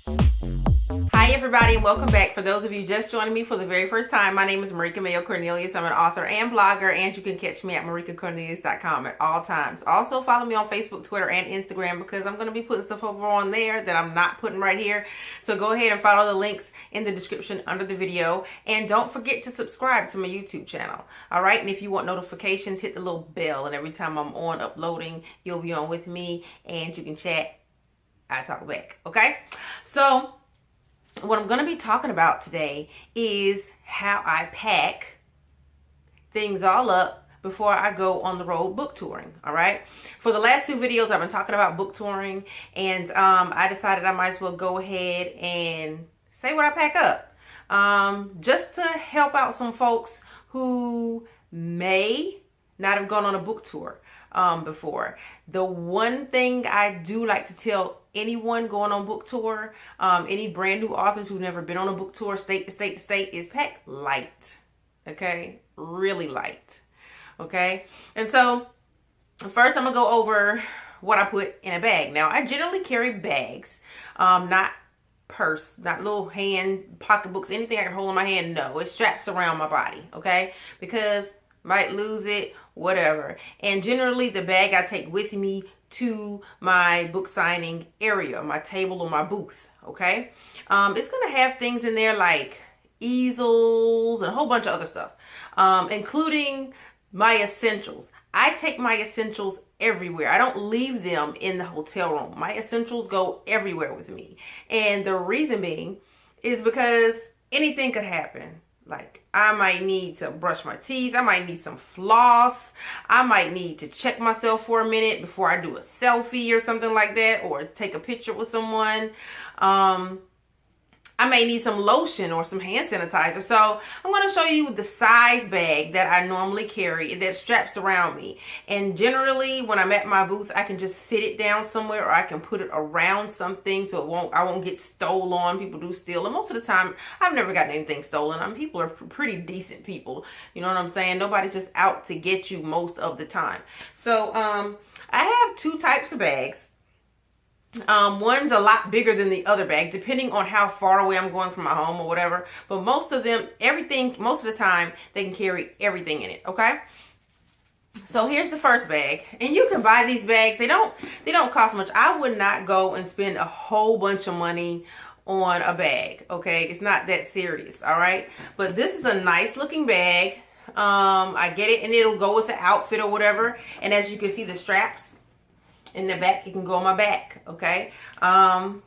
Hi everybody and welcome back. For those of you just joining me for the very first time, my name is Mirika Mayo Cornelius. I'm an author and blogger, and you can catch me at marikacornelius.com at all times. Also follow me on Facebook, Twitter, and Instagram because I'm going to be putting stuff over on there that I'm not putting right here. So go ahead and follow the links in the description under the video, and don't forget to subscribe to my YouTube channel. All right, and if you want notifications, hit the little bell, and every time I'm on uploading, you'll be on with me and you can chat. I talk back. Okay, so what I'm going to be talking about today is how I pack things all up before I go on the road book touring. All right. For the last two videos, I've been talking about book touring, and I decided I might as well go ahead and say what I pack up, just to help out some folks who may not have gone on a book tour before. The one thing I do like to tell anyone going on book tour, any brand new authors who've never been on a book tour, state to state to state, is pack light. Okay, really light. Okay, and so first I'm gonna go over what I put in a bag. Now I generally carry bags, not purse, not little hand pocketbooks, anything I can hold in my hand. No, it straps around my body. Okay, because might lose it, whatever. And generally the bag I take with me to my book signing area, my table or my booth. Okay, it's gonna have things in there like easels and a whole bunch of other stuff, including my essentials. I take my essentials everywhere. I don't leave them in the hotel room. My essentials go everywhere with me, and the reason being is because anything could happen. Like, I might need to brush my teeth. I might need some floss. I might need to check myself for a minute before I do a selfie or something like that, or take a picture with someone. I may need some lotion or some hand sanitizer. So I'm going to show you the size bag that I normally carry that straps around me. And generally when I'm at my booth, I can just sit it down somewhere, or I can put it around something so I won't get stolen. People do steal. And most of the time, I've never gotten anything stolen. People are pretty decent people. You know what I'm saying? Nobody's just out to get you most of the time. So I have two types of bags. One's a lot bigger than the other bag, depending on how far away I'm going from my home or whatever. But most of them, most of the time, they can carry everything in it. Okay. So here's the first bag, and you can buy these bags. They don't cost much. I would not go and spend a whole bunch of money on a bag. Okay. It's not that serious. All right. But this is a nice looking bag. I get it, and it'll go with the outfit or whatever. And as you can see, the straps in the back, it can go on my back. Okay. And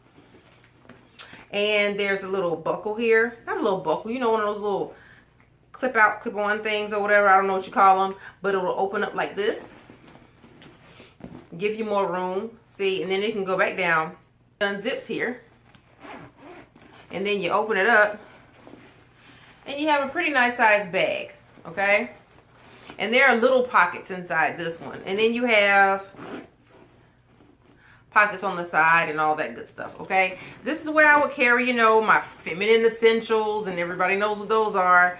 there's a little buckle here. Not a little buckle, you know, one of those little clip on things or whatever. I don't know what you call them, but it'll open up like this, give you more room. See, and then it can go back down. It unzips here, and then you open it up, and you have a pretty nice sized bag. Okay. And there are little pockets inside this one, and then you have pockets on the side and all that good stuff. Okay, this is where I would carry, you know, my feminine essentials, and everybody knows what those are.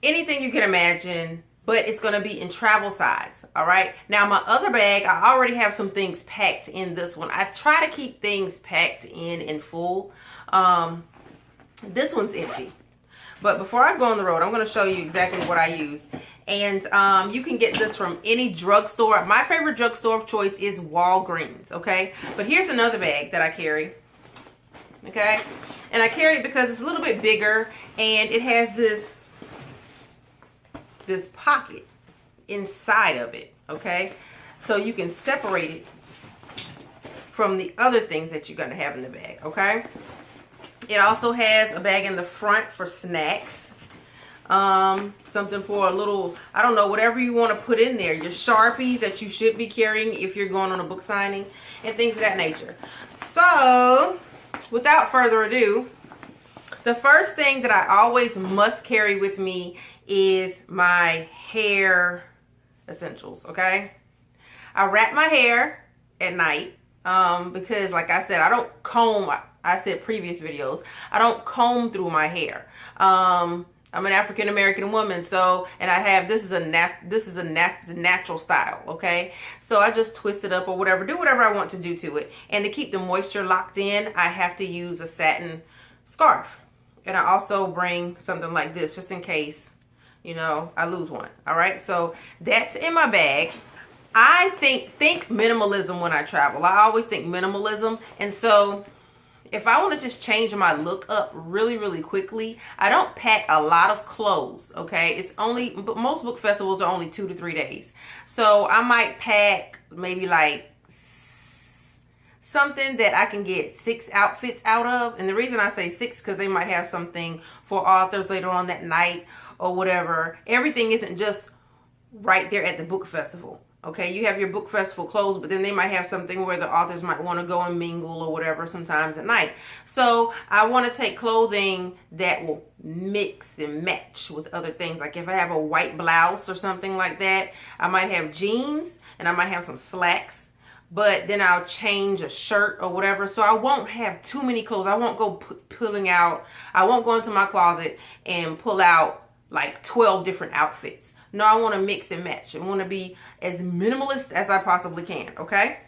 Anything you can imagine, but it's going to be in travel size. All right, now my other bag, I already have some things packed in this one. I try to keep things packed in full. This one's empty, but before I go on the road, I'm going to show you exactly what I use. And you can get this from any drugstore. My favorite drugstore of choice is Walgreens. Okay, but here's another bag that I carry. Okay, and I carry it because it's a little bit bigger, and it has this pocket inside of it. Okay, so you can separate it from the other things that you're going to have in the bag. Okay, it also has a bag in the front for snacks. Something for a little, I don't know, whatever you want to put in there. Your Sharpies that you should be carrying if you're going on a book signing, and things of that nature. So without further ado, the first thing that I always must carry with me is my hair essentials. Okay, I wrap my hair at night because, like I said, I don't comb. I said previous videos, I don't comb through my hair. I'm an African American woman, so, and I have, this is a natural style, okay? So I just twist it up or whatever, do whatever I want to do to it. And to keep the moisture locked in, I have to use a satin scarf. And I also bring something like this just in case, you know, I lose one. All right, so that's in my bag. I think minimalism when I travel. I always think minimalism, and so if I want to just change my look up really, really quickly, I don't pack a lot of clothes, okay? It's only, but most book festivals are only 2 to 3 days. So I might pack maybe like something that I can get 6 outfits out of. And the reason I say 6, because they might have something for authors later on that night or whatever. Everything isn't just right there at the book festival. Okay, you have your book festival clothes, but then they might have something where the authors might want to go and mingle or whatever sometimes at night. So I want to take clothing that will mix and match with other things. Like if I have a white blouse or something like that, I might have jeans and I might have some slacks, but then I'll change a shirt or whatever. So I won't have too many clothes. I won't go pulling out. I won't go into my closet and pull out like 12 different outfits. No, I want to mix and match. I want to be as minimalist as I possibly can, okay?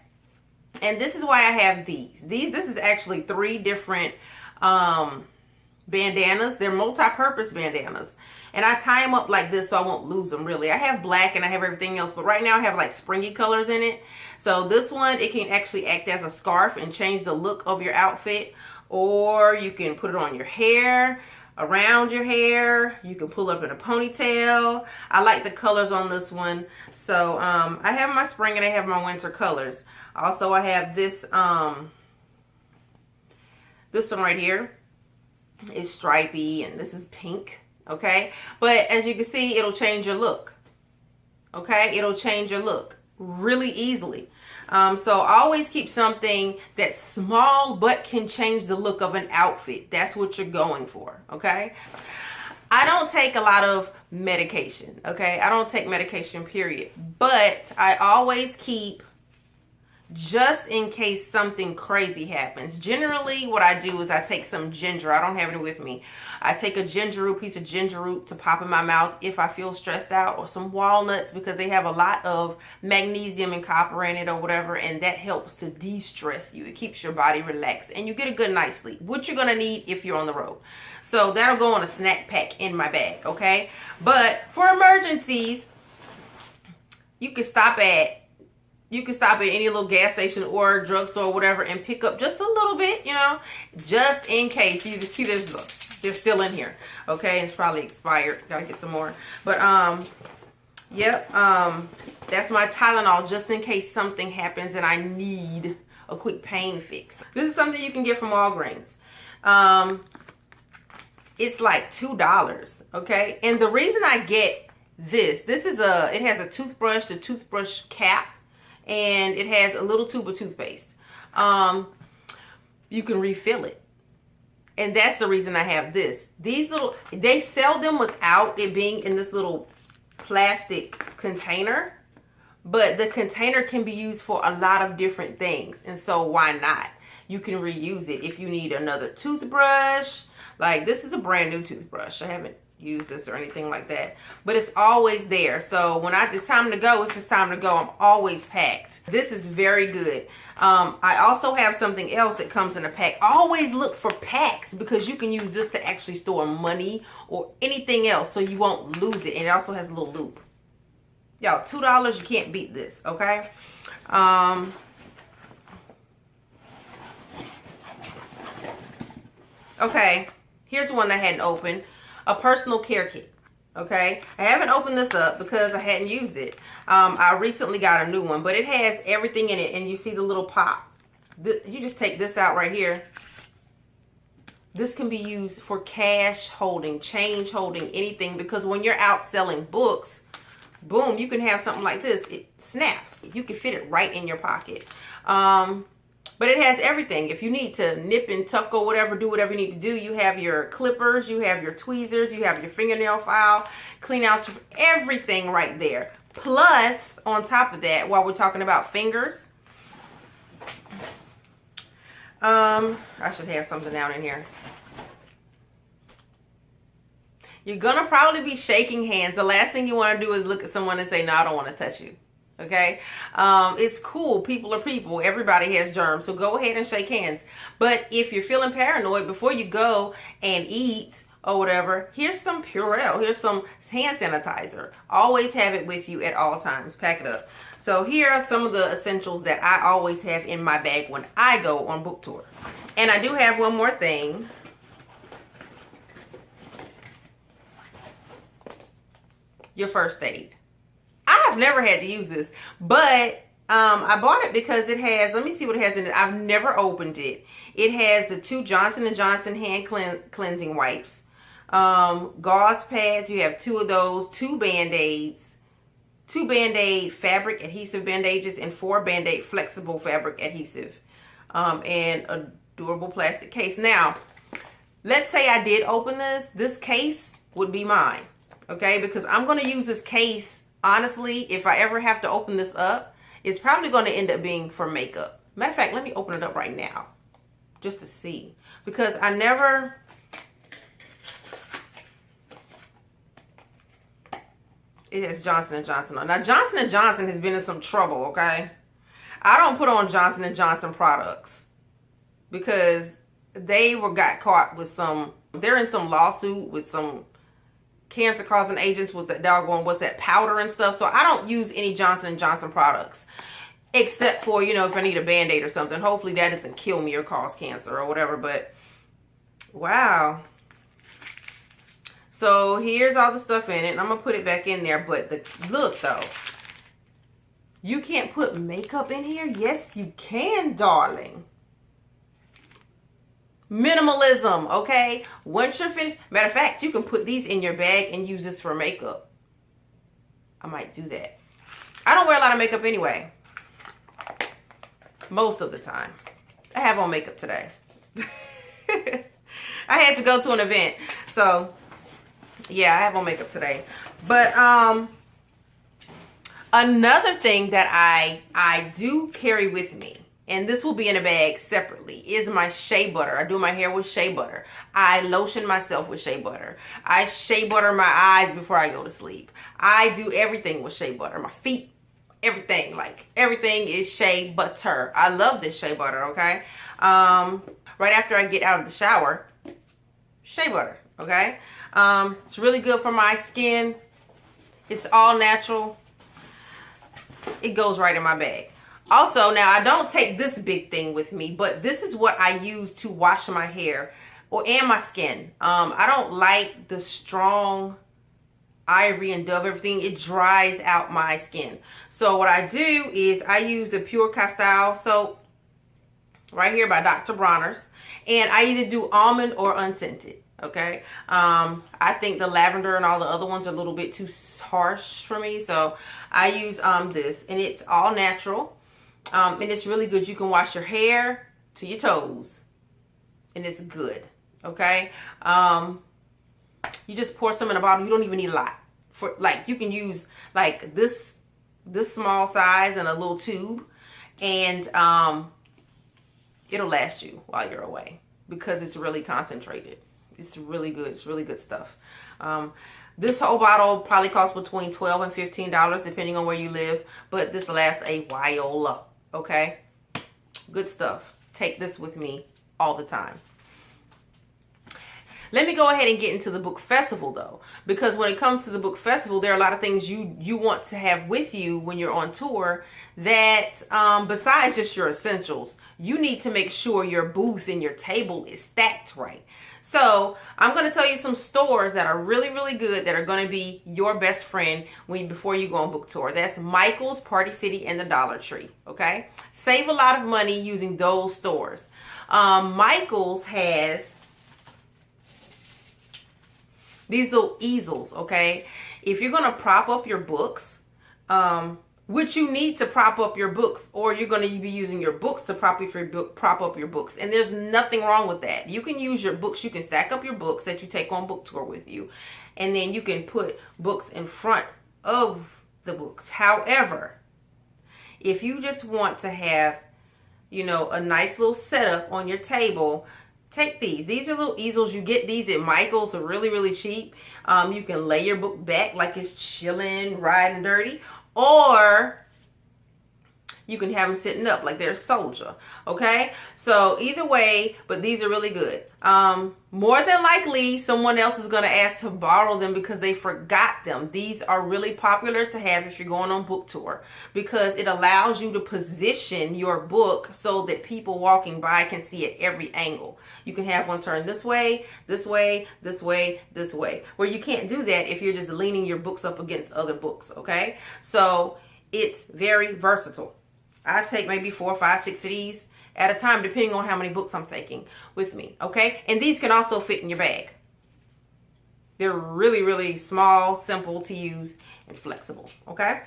And this is why I have these. This is actually 3 different bandanas. They're multi-purpose bandanas. And I tie them up like this so I won't lose them, really. I have black and I have everything else, but right now I have like springy colors in it. So this one, it can actually act as a scarf and change the look of your outfit. Or you can put it on your hair, around your hair. You can pull up in a ponytail. I like the colors on this one. So I have my spring and I have my winter colors. Also, I have this this one right here is stripy and this is pink, okay? But as you can see, it'll change your look, okay? It'll change your look really easily. So always keep something that's small but can change the look of an outfit. That's what you're going for, okay? I don't take a lot of medication, okay? I don't take medication, period. But I always keep, just in case something crazy happens. Generally, what I do is I take some ginger. I don't have it with me. I take a piece of ginger root to pop in my mouth if I feel stressed out, or some walnuts because they have a lot of magnesium and copper in it or whatever, and that helps to de-stress you. It keeps your body relaxed and you get a good night's sleep, which you're gonna need if you're on the road. So that'll go on a snack pack in my bag, okay? But for emergencies, you can stop at any little gas station or drugstore or whatever and pick up just a little bit, you know, just in case. You can see they're still in here, okay? It's probably expired. Gotta get some more. But yep, that's my Tylenol just in case something happens and I need a quick pain fix. This is something you can get from Walgreens. It's like $2, okay? And the reason I get this is it has a toothbrush, the toothbrush cap, and it has a little tube of toothpaste. You can refill it. And that's the reason I have this. They sell them without it being in this little plastic container, but the container can be used for a lot of different things. And so why not? You can reuse it if you need another toothbrush. Like this is a brand new toothbrush. I haven't used this or anything like that, but it's always there. So when it's time to go, it's just time to go. I'm always packed. This is very good. I also have something else that comes in a pack. Always look for packs because you can use this to actually store money or anything else so you won't lose it. And it also has a little loop. Y'all, $2, you can't beat this, okay? Okay, here's one I hadn't opened. A personal care kit, okay? I haven't opened this up because I hadn't used it. I recently got a new one, but it has everything in it, and you see the little pop. You just take this out right here. This can be used for cash holding, change holding, anything, because when you're out selling books, boom, you can have something like this. It snaps. You can fit it right in your pocket. But it has everything. If you need to nip and tuck or whatever, do whatever you need to do. You have your clippers, you have your tweezers, you have your fingernail file, clean out everything right there. Plus, on top of that, while we're talking about fingers, I should have something down in here. You're gonna probably be shaking hands. The last thing you want to do is look at someone and say, no, I don't want to touch you. Okay. It's cool. People are people. Everybody has germs. So go ahead and shake hands. But if you're feeling paranoid, before you go and eat or whatever, here's some Purell. Here's some hand sanitizer. Always have it with you at all times. Pack it up. So here are some of the essentials that I always have in my bag when I go on book tour. And I do have one more thing. Your first aid. I've never had to use this, but I bought it because it has, let me see what it has in it. I've never opened it. It has the 2 Johnson & Johnson hand cleansing wipes, gauze pads. You have 2 of those, 2 Band-Aids, 2 Band-Aid fabric adhesive bandages, and 4 Band-Aid flexible fabric adhesive, and a durable plastic case. Now, let's say I did open this case would be mine, okay? Because I'm going to use this case. Honestly, if I ever have to open this up, it's probably going to end up being for makeup. Matter of fact, let me open it up right now just to see. Because I never... It has Johnson & Johnson on. Now, Johnson & Johnson has been in some trouble, okay? I don't put on Johnson & Johnson products because they got caught with some... They're in some lawsuit with some cancer causing agents with that doggone, with that powder and stuff. So I don't use any Johnson & Johnson products except for, you know, if I need a Band-Aid or something. Hopefully that doesn't kill me or cause cancer or whatever. But wow. So here's all the stuff in it, and I'm gonna put it back in there. But look though, you can't put makeup in here. Yes you can, darling. Minimalism, okay? Once you're finished, matter of fact, you can put these in your bag and use this for makeup. I might do that. I don't wear a lot of makeup anyway. Most of the time. I have on makeup today. I had to go to an event. So, yeah, I have on makeup today. But, another thing that I do carry with me, and this will be in a bag separately, is my Shea Butter. I do my hair with Shea Butter. I lotion myself with Shea Butter. I Shea Butter my eyes before I go to sleep. I do everything with Shea Butter. My feet, everything. Like, everything is Shea Butter. I love this Shea Butter, okay? Right after I get out of the shower, Shea Butter, okay? It's really good for my skin. It's all natural. It goes right in my bag. Also, now I don't take this big thing with me, but this is what I use to wash my hair and my skin. I don't like the strong ivory and dove everything. It dries out my skin. So what I do is I use the Pure Castile soap right here by Dr. Bronner's, and I either do almond or unscented. Okay, I think the lavender and all the other ones are a little bit too harsh for me, so I use this, and it's all natural. And it's really good. You can wash your hair to your toes, and it's good. Okay. You just pour some in a bottle. You don't even need a lot. For like, you can use like this small size in a little tube, and it'll last you while you're away because it's really concentrated. It's really good. It's really good stuff. This whole bottle probably costs between $12 and $15 depending on where you live, but this lasts a while. Okay, good stuff. Take this with me all the time. Let me go ahead and get into the book festival though, because when it comes to the book festival, there are a lot of things you want to have with you when you're on tour that besides just your essentials, you need to make sure your booth and your table is stacked right. So I'm going to tell you some stores that are really, really good that are going to be your best friend before you go on book tour. That's Michael's, Party City, and the Dollar Tree. Okay, save a lot of money using those stores. Michael's has these little easels. Okay, if you're going to prop up your books, which you need to prop up your books, or you're going to be using your books to prop up your books. And there's nothing wrong with that. You can use your books. You can stack up your books that you take on book tour with you. And then you can put books in front of the books. However, if you just want to have, you know, a nice little setup on your table, take these. These are little easels. You get these at Michael's, are really, really cheap. You can lay your book back like it's chilling, riding dirty, or you can have them sitting up like they're a soldier. Okay, so either way, but these are really good. More than likely someone else is going to ask to borrow them because they forgot them. These are really popular to have if you're going on book tour, because it allows you to position your book so that people walking by can see it every angle. You can have one turn this way, this way, this way, this way, where you can't do that if you're just leaning your books up against other books. Okay, so it's very versatile. I take maybe 4, 5, 6 of these at a time, depending on how many books I'm taking with me. Okay, and these can also fit in your bag. They're really, really small, simple to use, and flexible. Okay,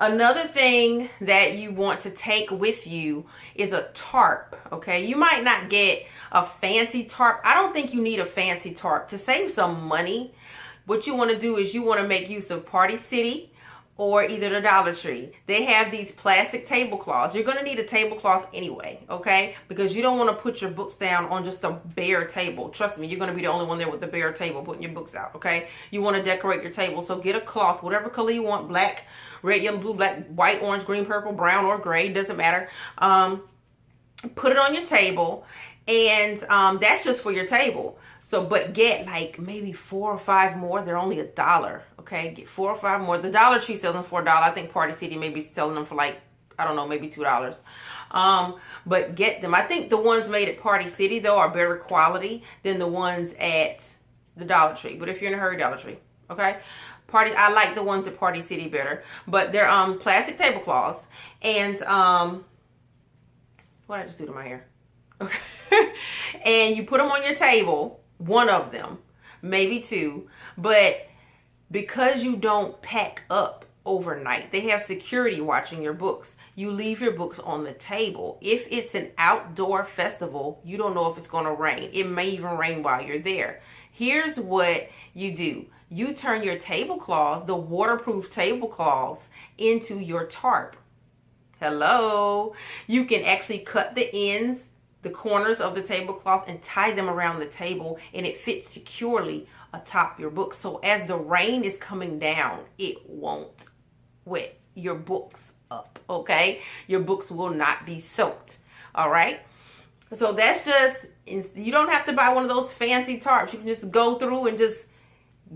another thing that you want to take with you is a tarp. Okay, you might not get a fancy tarp. I don't think you need a fancy tarp. To save some money, what you want to do is you want to make use of Party City or either the Dollar Tree. They have these plastic tablecloths. You're going to need a tablecloth anyway, okay? Because you don't want to put your books down on just a bare table. Trust me, you're going to be the only one there with the bare table putting your books out, okay? You want to decorate your table, so get a cloth, whatever color you want, black, red, yellow, blue, black, white, orange, green, purple, brown, or gray, doesn't matter. Put it on your table, and that's just for your table. So, but get like maybe 4 or 5 more. They're only $1. Okay, get 4 or 5 more. The Dollar Tree sells them for $1. I think Party City may be selling them for like, I don't know, maybe $2. But get them. I think the ones made at Party City though are better quality than the ones at the Dollar Tree. But if you're in a hurry, Dollar Tree. Okay, I like the ones at Party City better. But they're plastic tablecloths. And what did I just do to my hair? Okay, and you put them on your table. One of them, maybe 2, but because you don't pack up overnight, they have security watching your books. You leave your books on the table. If it's an outdoor festival, you don't know if it's going to rain. It may even rain while you're there. Here's what you do. You turn your tablecloths, the waterproof tablecloths, into your tarp. Hello. You can actually cut the ends, the corners of the tablecloth, and tie them around the table, and it fits securely atop your book. So as the rain is coming down, it won't wet your books up, okay? Your books will not be soaked, all right? So that's just, you don't have to buy one of those fancy tarps. You can just go through and just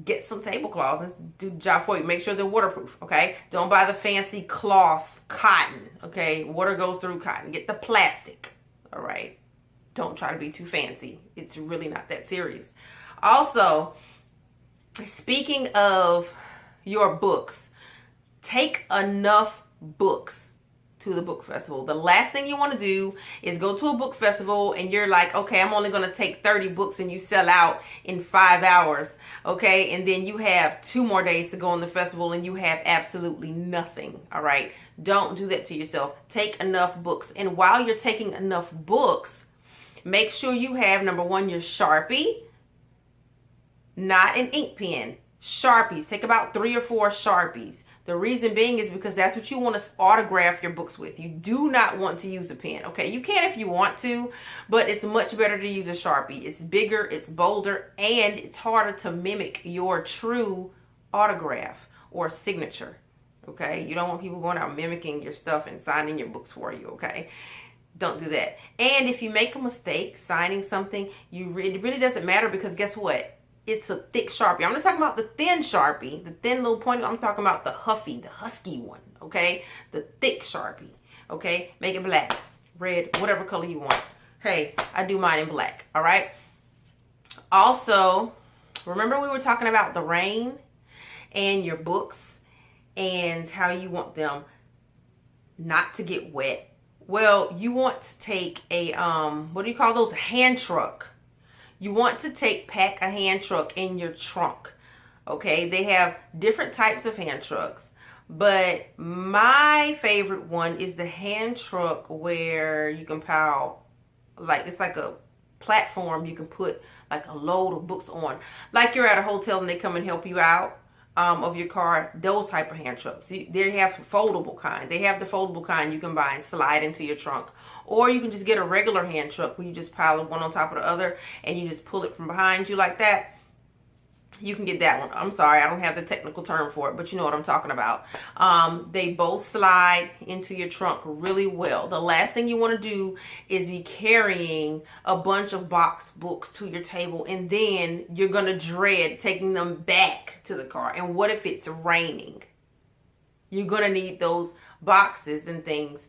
get some tablecloths and do the job for you. Make sure they're waterproof, okay? Don't buy the fancy cloth cotton, okay? Water goes through cotton. Get the plastic, all right? Don't try to be too fancy. It's really not that serious. Also, speaking of your books, take enough books to the book festival. The last thing you want to do is go to a book festival and you're like, okay, I'm only going to take 30 books, and you sell out in 5 hours, okay? And then you have 2 more days to go on the festival and you have absolutely nothing, all right? Don't do that to yourself. Take enough books. And while you're taking enough books, make sure you have, number 1, your Sharpie, not an ink pen. Sharpies. Take about 3 or 4 Sharpies. The reason being is because that's what you want to autograph your books with. You do not want to use a pen. Okay, you can if you want to, but it's much better to use a Sharpie. It's bigger, it's bolder, and it's harder to mimic your true autograph or signature. Okay, you don't want people going out mimicking your stuff and signing your books for you. Okay, don't do that. And if you make a mistake signing something, it really doesn't matter, because guess what? It's a thick Sharpie. I'm not talking about the thin Sharpie, the thin little pointy. I'm talking about the husky one, okay? The thick Sharpie, okay? Make it black, red, whatever color you want. Hey, I do mine in black, all right? Also, remember we were talking about the rain and your books and how you want them not to get wet. Well, you want to take a, what do you call those? A hand truck. You want to pack a hand truck in your trunk, okay? They have different types of hand trucks, but my favorite one is the hand truck where you can pile, like, it's like a platform you can put like a load of books on. Like you're at a hotel and they come and help you out of your car, those type of hand trucks. They have foldable kind. They have the foldable kind you can buy and slide into your trunk. Or you can just get a regular hand truck where you just pile one on top of the other and you just pull it from behind you like that. You can get that one. I'm sorry, I don't have the technical term for it, but you know what I'm talking about. They both slide into your trunk really well. The last thing you want to do is be carrying a bunch of box books to your table, and then you're going to dread taking them back to the car. And what if it's raining? You're going to need those boxes and things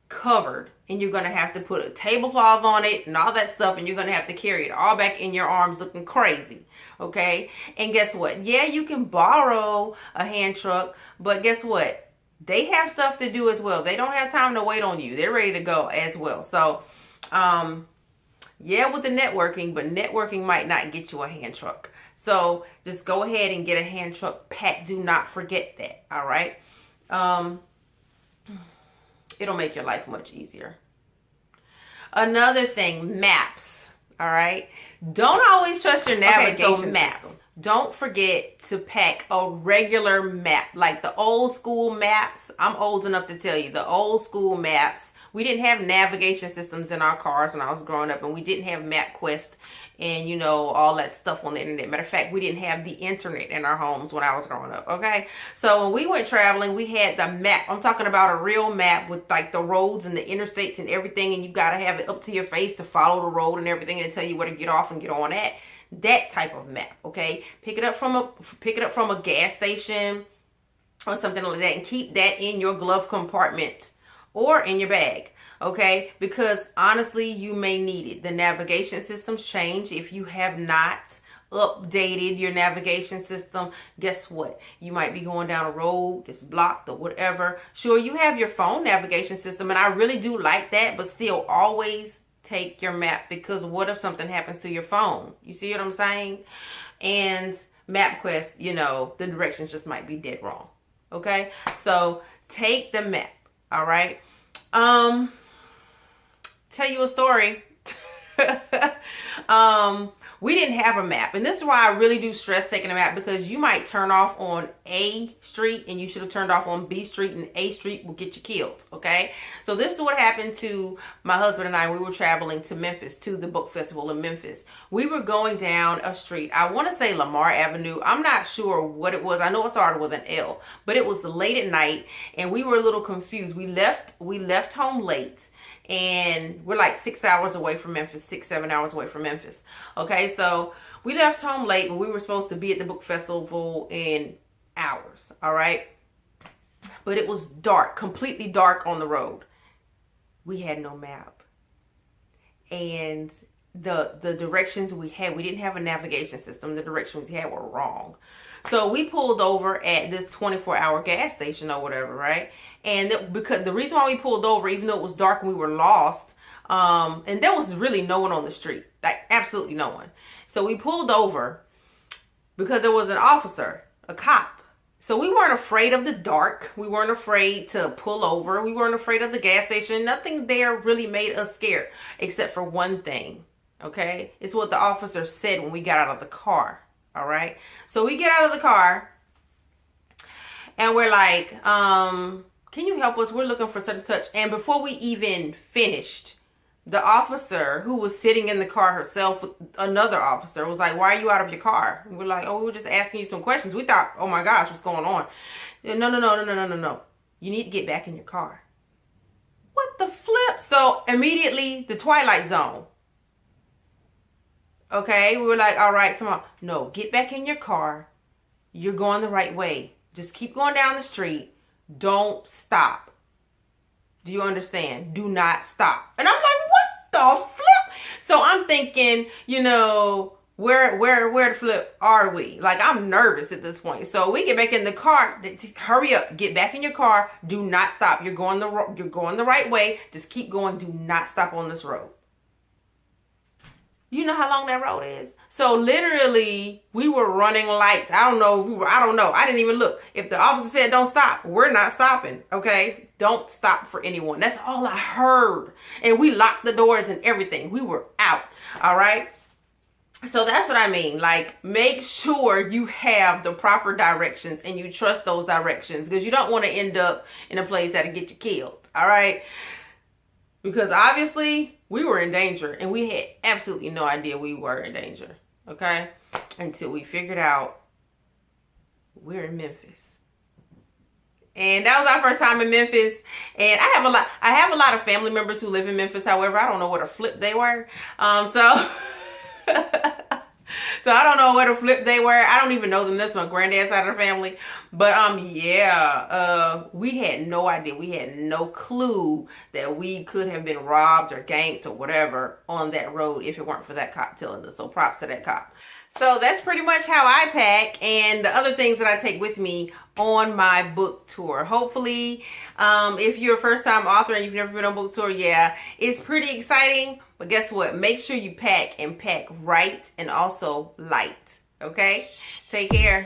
covered, and you're going to have to put a tablecloth on it and all that stuff, and you're going to have to carry it all back in your arms looking crazy. Okay, and guess what? Yeah, you can borrow a hand truck, but guess what? They have stuff to do as well. They don't have time to wait on you. They're ready to go as well. So yeah, with the networking, but networking might not get you a hand truck. So just go ahead and get a hand truck pack. Do not forget that. All right. It'll make your life much easier. Another thing, maps. All right. Don't always trust your navigation system. Maps. Don't forget to pack a regular map, like the old school maps. I'm old enough to tell you, the old school maps. We didn't have navigation systems in our cars when I was growing up, and we didn't have MapQuest and, you know, all that stuff on the internet. Matter of fact, we didn't have the internet in our homes when I was growing up, okay? So when we went traveling, we had the map. I'm talking about a real map with like the roads and the interstates and everything, and you got to have it up to your face to follow the road and everything and tell you where to get off and get on at. That type of map, okay? Pick it up from a gas station or something like that, and keep that in your glove compartment or in your bag. Okay, because honestly, you may need it. The navigation systems change. If you have not updated your navigation system, guess what? You might be going down a road that's blocked or whatever. Sure, you have your phone navigation system, and I really do like that, but still always take your map, because what if something happens to your phone? You see what I'm saying? And MapQuest, you know, the directions just might be dead wrong. Okay, so take the map. All right. Tell you a story. We didn't have a map, and this is why I really do stress taking a map, because you might turn off on A street and you should have turned off on B street, and A street will get you killed. Okay, so this is what happened to my husband and I. We were traveling to Memphis, to the book festival in Memphis. We were going down a street, I want to say Lamar Avenue. I'm not sure what it was. I know it started with an L, but it was late at night, and we were a little confused. We left home late, and we're like 6 hours away from Memphis, 6-7 hours away from Memphis. Okay, so we left home late, and we were supposed to be at the book festival in hours. All right, but it was dark, completely dark on the road. We had no map, and the directions we had, we didn't have a navigation system. The directions we had were wrong. So we pulled over at this 24-hour gas station or whatever, right? And because the reason why we pulled over, even though it was dark and we were lost, and there was really no one on the street, like absolutely no one. So we pulled over because there was an officer, a cop. So we weren't afraid of the dark. We weren't afraid to pull over. We weren't afraid of the gas station. Nothing there really made us scared, except for one thing, okay? It's what the officer said when we got out of the car. All right. So we get out of the car and we're like, can you help us? We're looking for such and such. And before we even finished, the officer who was sitting in the car herself with another officer was like, why are you out of your car? And we're like, oh, we were just asking you some questions. We thought, oh my gosh, what's going on? No. You need to get back in your car. What the flip? So immediately the Twilight Zone. Okay, we were like, all right, tomorrow. No, get back in your car. You're going the right way. Just keep going down the street. Don't stop. Do you understand? Do not stop. And I'm like, what the flip? So I'm thinking, you know, where the flip are we? Like, I'm nervous at this point. So we get back in the car. Just hurry up. Get back in your car. Do not stop. You're going the right way. Just keep going. Do not stop on this road. You know how long that road is? So literally, we were running lights. I don't know. I didn't even look. If the officer said don't stop, we're not stopping. Okay? Don't stop for anyone. That's all I heard. And we locked the doors and everything. We were out. All right? So that's what I mean. Like, make sure you have the proper directions and you trust those directions, because you don't want to end up in a place that'll get you killed. All right? because obviously we were in danger and we had absolutely no idea we were in danger. Okay, until we figured out we're in Memphis. And that was our first time in Memphis. And I have a lot of family members who live in Memphis. However, I don't know what a flip they were. So so I don't know what a flip they were. I don't even know them. That's my granddad's side of the family. But yeah, we had no idea. We had no clue that we could have been robbed or ganked or whatever on that road if it weren't for that cop telling us. So props to that cop. So that's pretty much how I pack and the other things that I take with me on my book tour. Hopefully, if you're a first-time author and you've never been on book tour, yeah, it's pretty exciting. But guess what? Make sure you pack and pack right and also light. Okay? Take care.